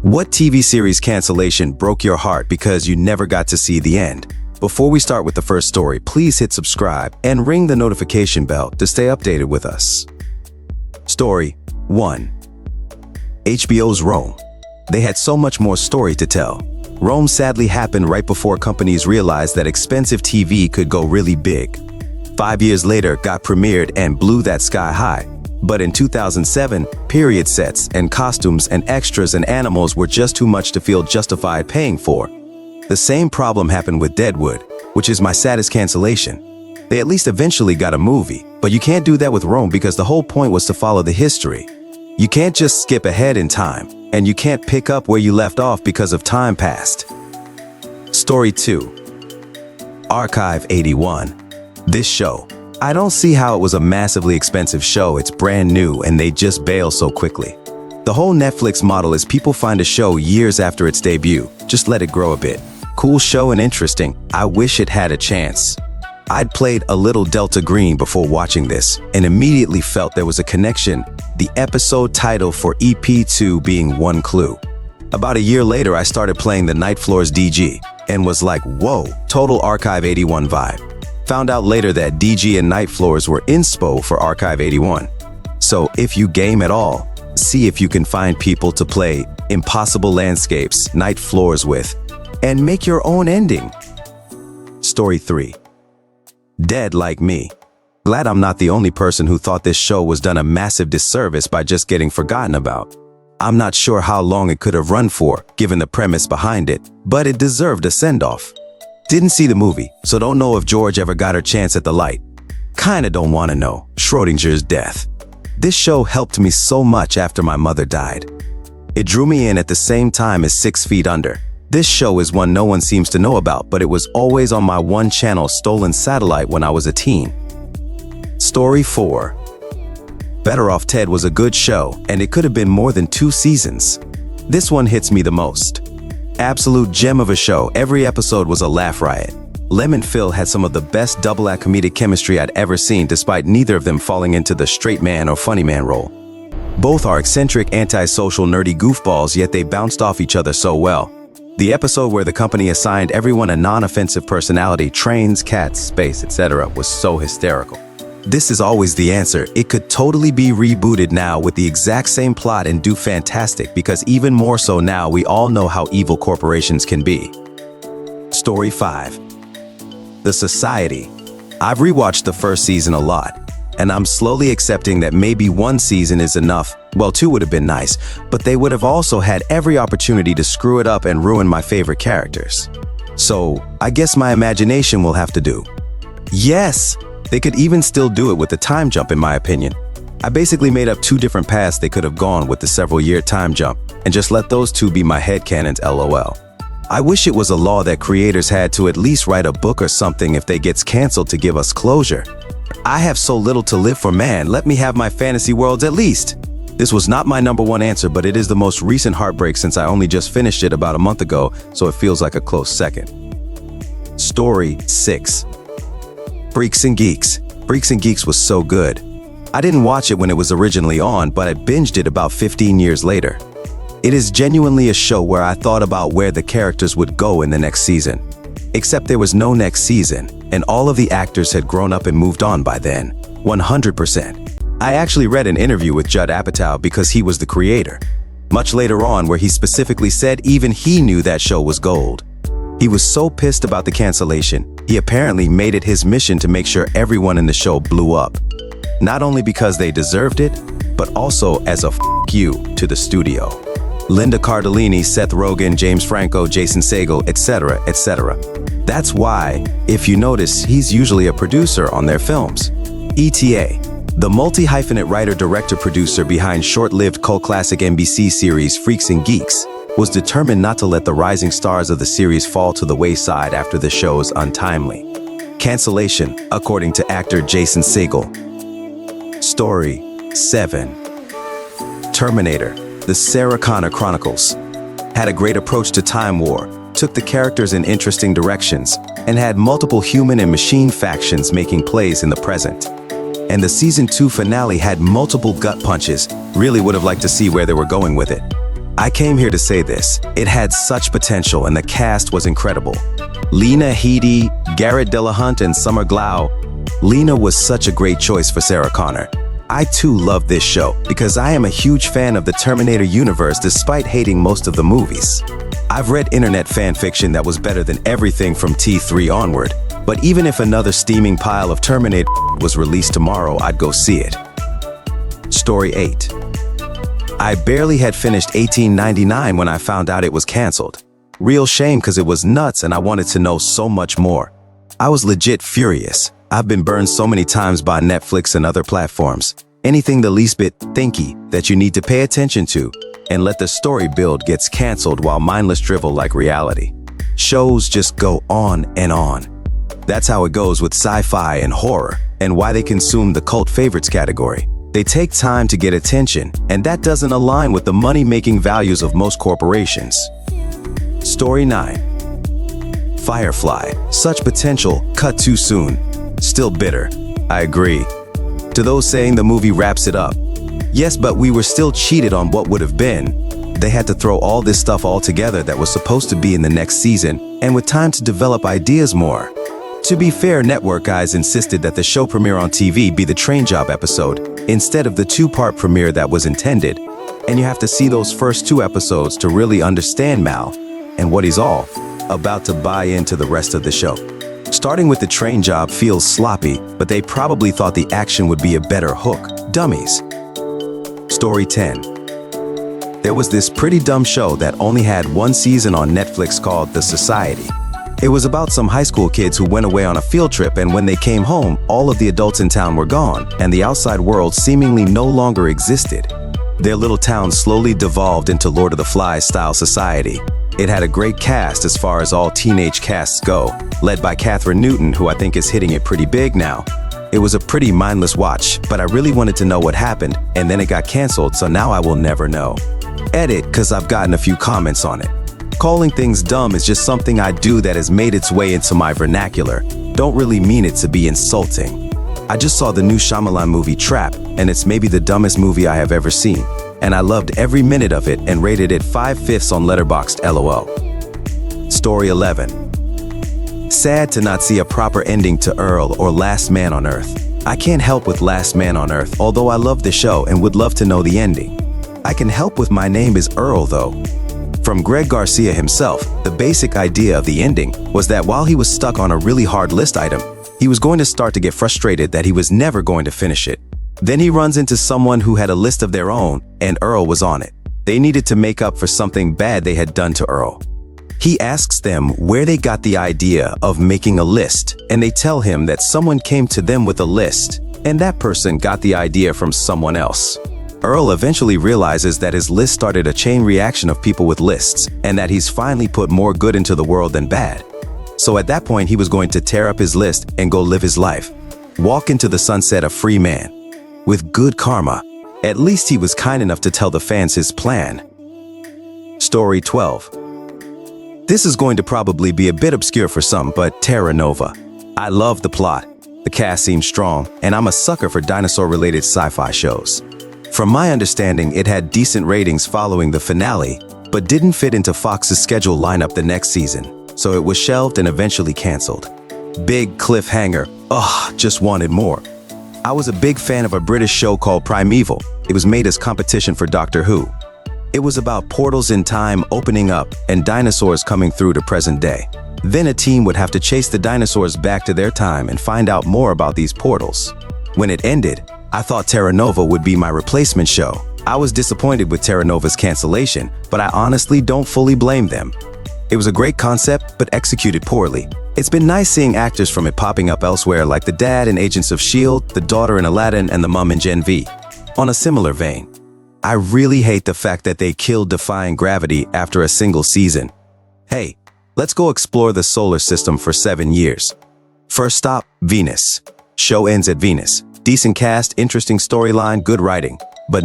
What TV series cancellation broke your heart because you never got to see the end? Before we start with the first story, please hit subscribe and ring the notification bell to stay updated with us. Story 1. HBO's Rome. They had so much more story to tell. Rome sadly happened right before companies realized that expensive TV could go really big. 5 years later, got premiered and blew that sky high. But in 2007, period sets and costumes and extras and animals were just too much to feel justified paying for. The same problem happened with Deadwood, which is my saddest cancellation. They at least eventually got a movie, but you can't do that with Rome because the whole point was to follow the history. You can't just skip ahead in time, and you can't pick up where you left off because of time passed. Story 2. Archive 81. This show. I don't see how it was a massively expensive show. It's brand new and they just bail so quickly. The whole Netflix model is people find a show years after its debut. Just let it grow a bit. Cool show and interesting. I wish it had a chance. I'd played a little Delta Green before watching this and immediately felt there was a connection, the episode title for EP2 being one clue. About a year later, I started playing the Night Floors DG and was like, whoa, total Archive 81 vibe. Found out later that DG and Night Floors were inspo for Archive 81. So if you game at all, see if you can find people to play Impossible Landscapes, Night Floors with, and make your own ending. Story 3. Dead Like Me. Glad I'm not the only person who thought this show was done a massive disservice by just getting forgotten about. I'm not sure how long it could have run for, given the premise behind it, but it deserved a send-off. Didn't see the movie, so don't know if George ever got her chance at the light. Kinda don't wanna know. Schrodinger's death. This show helped me so much after my mother died. It drew me in at the same time as 6 Feet Under. This show is one no one seems to know about, but it was always on my one channel stolen satellite when I was a teen. Story 4. Better Off Ted was a good show, and it could have been more than 2 seasons. This one hits me the most. Absolute gem of a show. Every episode was a laugh riot. Lem and Phil had some of the best double-act comedic chemistry I'd ever seen, despite neither of them falling into the straight man or funny man role. Both are eccentric, antisocial, nerdy goofballs, yet they bounced off each other so well. The episode where the company assigned everyone a non-offensive personality, trains, cats, space, etc., was so hysterical. This is always the answer. It could totally be rebooted now with the exact same plot and do fantastic, because even more so now we all know how evil corporations can be. Story 5. The Society. I've rewatched the first season a lot, and I'm slowly accepting that maybe 1 season is enough. Well, 2 would have been nice, but they would have also had every opportunity to screw it up and ruin my favorite characters. So I guess my imagination will have to do. Yes! They could even still do it with the time jump, in my opinion. I basically made up 2 different paths they could have gone with the several-year time jump, and just let those 2 be my headcanons, LOL. I wish it was a law that creators had to at least write a book or something if they gets canceled to give us closure. I have so little to live for, man. Let me have my fantasy worlds at least. This was not my #1 answer, but it is the most recent heartbreak since I only just finished it about a month ago, so it feels like a close second. Story 6. Freaks and Geeks. Freaks and Geeks was so good. I didn't watch it when it was originally on, but I binged it about 15 years later. It is genuinely a show where I thought about where the characters would go in the next season. Except there was no next season, and all of the actors had grown up and moved on by then. 100%. I actually read an interview with Judd Apatow because he was the creator. Much later on, where he specifically said even he knew that show was gold. He was so pissed about the cancellation, he apparently made it his mission to make sure everyone in the show blew up. Not only because they deserved it, but also as a f*** you to the studio. Linda Cardellini, Seth Rogen, James Franco, Jason Segel, etc., etc. That's why, if you notice, he's usually a producer on their films. ETA, the multi-hyphenate writer-director-producer behind short-lived cult classic NBC series Freaks and Geeks, was determined not to let the rising stars of the series fall to the wayside after the show's untimely cancellation, according to actor Jason Segel. Story 7. Terminator, the Sarah Connor Chronicles. Had a great approach to Time War, took the characters in interesting directions, and had multiple human and machine factions making plays in the present. And the Season 2 finale had multiple gut punches. Really would have liked to see where they were going with it. I came here to say this. It had such potential and the cast was incredible. Lena Headey, Garrett Dillahunt, and Summer Glau. Lena was such a great choice for Sarah Connor. I too love this show because I am a huge fan of the Terminator universe despite hating most of the movies. I've read internet fan fiction that was better than everything from T3 onward, but even if another steaming pile of Terminator was released tomorrow, I'd go see it. Story 8. I barely had finished 1899 when I found out it was canceled. Real shame because it was nuts and I wanted to know so much more. I was legit furious. I've been burned so many times by Netflix and other platforms. Anything the least bit thinky that you need to pay attention to and let the story build gets canceled while mindless drivel like reality. Shows just go on and on. That's how it goes with sci-fi and horror and why they consume the cult favorites category. They take time to get attention, and that doesn't align with the money-making values of most corporations. Story 9. Firefly. Such potential, cut too soon. Still bitter. I agree. To those saying the movie wraps it up. Yes, but we were still cheated on what would have been. They had to throw all this stuff all together that was supposed to be in the next season, and with time to develop ideas more. To be fair, network guys insisted that the show premiere on TV be the train job episode, instead of the two-part premiere that was intended. And you have to see those first 2 episodes to really understand Mal and what he's all about to buy into the rest of the show. Starting with the train job feels sloppy, but they probably thought the action would be a better hook. Dummies. Story 10. There was this pretty dumb show that only had 1 season on Netflix called The Society. It was about some high school kids who went away on a field trip, and when they came home, all of the adults in town were gone, and the outside world seemingly no longer existed. Their little town slowly devolved into Lord of the Flies style society. It had a great cast as far as all teenage casts go, led by Katherine Newton, who I think is hitting it pretty big now. It was a pretty mindless watch, but I really wanted to know what happened, and then it got canceled, so now I will never know. Edit, because I've gotten a few comments on it. Calling things dumb is just something I do that has made its way into my vernacular. Don't really mean it to be insulting. I just saw the new Shyamalan movie Trap, and it's maybe the dumbest movie I have ever seen. And I loved every minute of it and rated it 5/5 on Letterboxd LOL. Story 11. Sad to not see a proper ending to Earl or Last Man on Earth. I can't help with Last Man on Earth, although I love the show and would love to know the ending. I can help with My Name is Earl though. From Greg Garcia himself, the basic idea of the ending was that while he was stuck on a really hard list item, he was going to start to get frustrated that he was never going to finish it. Then he runs into someone who had a list of their own, and Earl was on it. They needed to make up for something bad they had done to Earl. He asks them where they got the idea of making a list, and they tell him that someone came to them with a list, and that person got the idea from someone else. Earl eventually realizes that his list started a chain reaction of people with lists, and that he's finally put more good into the world than bad. So at that point, he was going to tear up his list and go live his life. Walk into the sunset a free man. With good karma. At least he was kind enough to tell the fans his plan. Story 12. This is going to probably be a bit obscure for some, but Terra Nova. I love the plot. The cast seems strong, and I'm a sucker for dinosaur-related sci-fi shows. From my understanding, it had decent ratings following the finale, but didn't fit into Fox's schedule lineup the next season, so it was shelved and eventually canceled. Big cliffhanger. Ugh, just wanted more. I was a big fan of a British show called Primeval. It was made as competition for Doctor Who. It was about portals in time opening up and dinosaurs coming through to present day. Then a team would have to chase the dinosaurs back to their time and find out more about these portals. When it ended, I thought Terra Nova would be my replacement show. I was disappointed with Terra Nova's cancellation, but I honestly don't fully blame them. It was a great concept, but executed poorly. It's been nice seeing actors from it popping up elsewhere, like the dad in Agents of S.H.I.E.L.D., the daughter in Aladdin, and the mom in Gen V. On a similar vein, I really hate the fact that they killed Defying Gravity after a single season. Hey, let's go explore the solar system for 7 years. First stop, Venus. Show ends at Venus. Decent cast, interesting storyline, good writing. But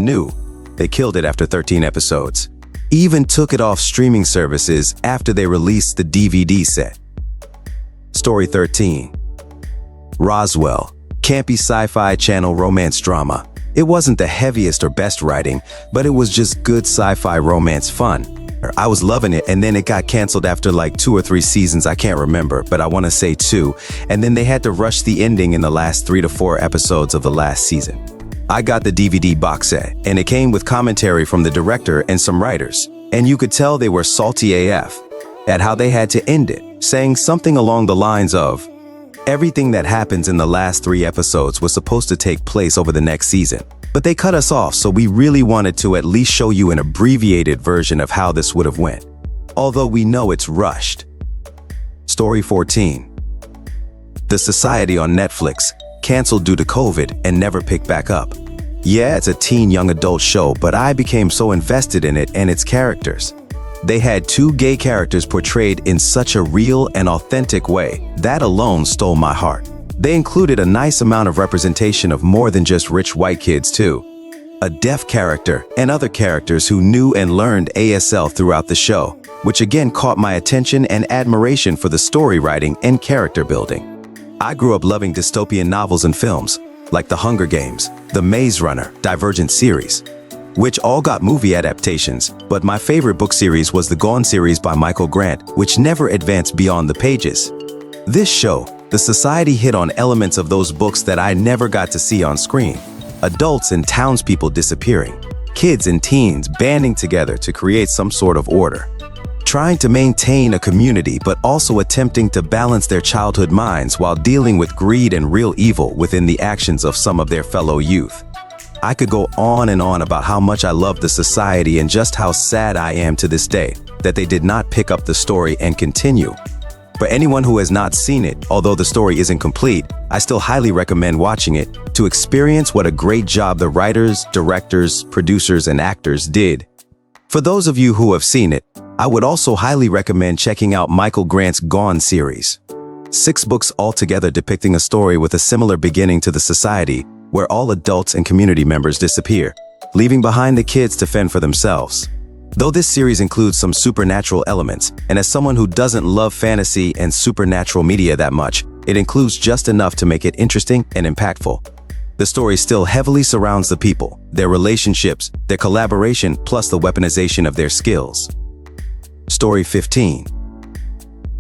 they killed it after 13 episodes. Even took it off streaming services after they released the DVD set. Story 13. Roswell. Campy sci-fi channel romance drama. It wasn't the heaviest or best writing, but it was just good sci-fi romance fun. I was loving it, and then it got canceled after like 2 or 3 seasons, I can't remember, but I want to say 2, and then they had to rush the ending in the last 3 to 4 episodes of the last season. I got the DVD box set, and it came with commentary from the director and some writers, and you could tell they were salty AF at how they had to end it, saying something along the lines of, everything that happens in the last 3 episodes was supposed to take place over the next season, but they cut us off, so we really wanted to at least show you an abbreviated version of how this would have went, although we know it's rushed. Story 14. The Society on Netflix, canceled due to COVID and never picked back up. Yeah, it's a teen young adult show, but I became so invested in it and its characters. They had 2 gay characters portrayed in such a real and authentic way. That alone stole my heart. They included a nice amount of representation of more than just rich white kids too. A deaf character and other characters who knew and learned ASL throughout the show, which again caught my attention and admiration for the story writing and character building. I grew up loving dystopian novels and films, like The Hunger Games, The Maze Runner, Divergent series, which all got movie adaptations, but my favorite book series was the Gone series by Michael Grant, which never advanced beyond the pages. This show, The Society, hit on elements of those books that I never got to see on screen. Adults and townspeople disappearing, kids and teens banding together to create some sort of order, trying to maintain a community but also attempting to balance their childhood minds while dealing with greed and real evil within the actions of some of their fellow youth. I could go on and on about how much I love The Society and just how sad I am to this day that they did not pick up the story and continue. For anyone who has not seen it, although the story isn't complete, I still highly recommend watching it to experience what a great job the writers, directors, producers, and actors did. For those of you who have seen it, I would also highly recommend checking out Michael Grant's Gone series. 6 books altogether depicting a story with a similar beginning to The Society, where all adults and community members disappear, leaving behind the kids to fend for themselves. Though this series includes some supernatural elements, and as someone who doesn't love fantasy and supernatural media that much, it includes just enough to make it interesting and impactful. The story still heavily surrounds the people, their relationships, their collaboration, plus the weaponization of their skills. Story 15.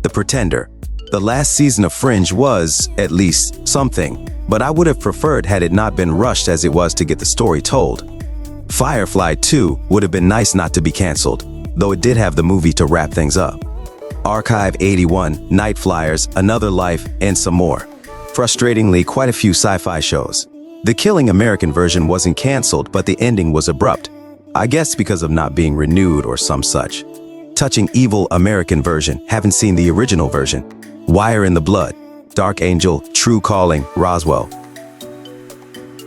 The Pretender. The last season of Fringe was, at least, something, but I would have preferred had it not been rushed as it was to get the story told. Firefly 2 would have been nice not to be canceled, though it did have the movie to wrap things up. Archive 81, Night Flyers, Another Life, and some more. Frustratingly, quite a few sci-fi shows. The Killing American version wasn't canceled, but the ending was abrupt. I guess because of not being renewed or some such. Touching Evil American version, haven't seen the original version. Wire in the Blood, Dark Angel, True Calling, Roswell.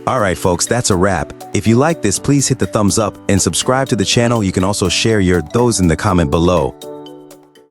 Alright folks, that's a wrap. If you like this, please hit the thumbs up and subscribe to the channel. You can also share your thoughts in the comment below.